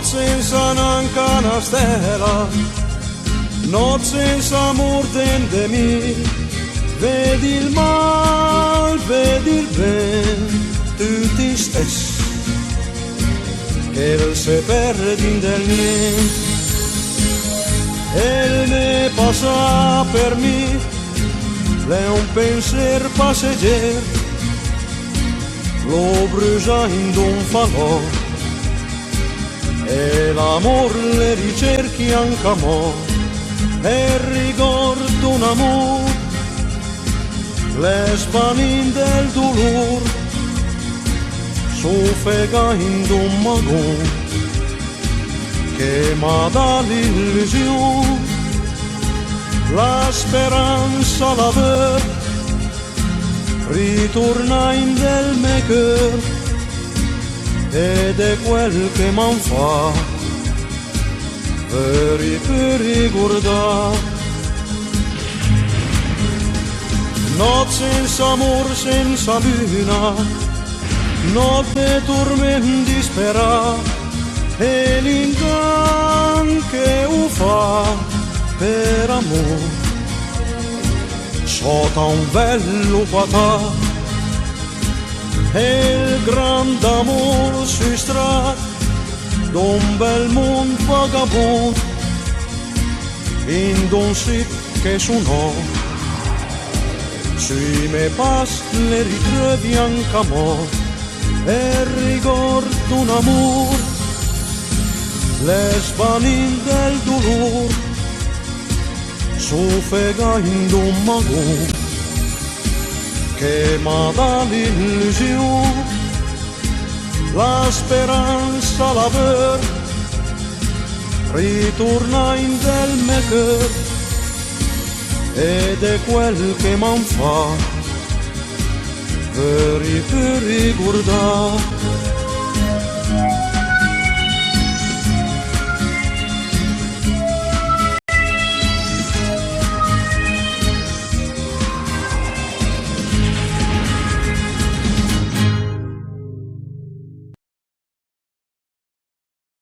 notte senza neanche una stella, notte senza amor dentro me, vedi il mal, vedi il bene, tutti stessi, che si perde del niente. E ne passa per me, è un pensiero passeggero, lo brucia in un falò, e l'amor le ricerchi anche a mo', e ricordo un amore, le spanin del dolore, soffega in un magon, che m'ha dato l'illusione, la speranza l'aver, ritorna in del mio cœur, ed è quel che m'en fa per ricordare. Notte senza amor, senza luna, notte tormenti disperati, e l'inganno che ho fa per amore, sotto un bello patà, e il grande amore si strada d'un bel mondo vagabondo, in d'un sito che suonò, sui miei passi le ritrovi anche a mo', e ricordo un amore, le spanin del dolore, soffega in un magon, che m'ha dato l'illusione, la speranza l'aver, ritorna in del mio cœur, ed è quel che m'en fa per ricordare.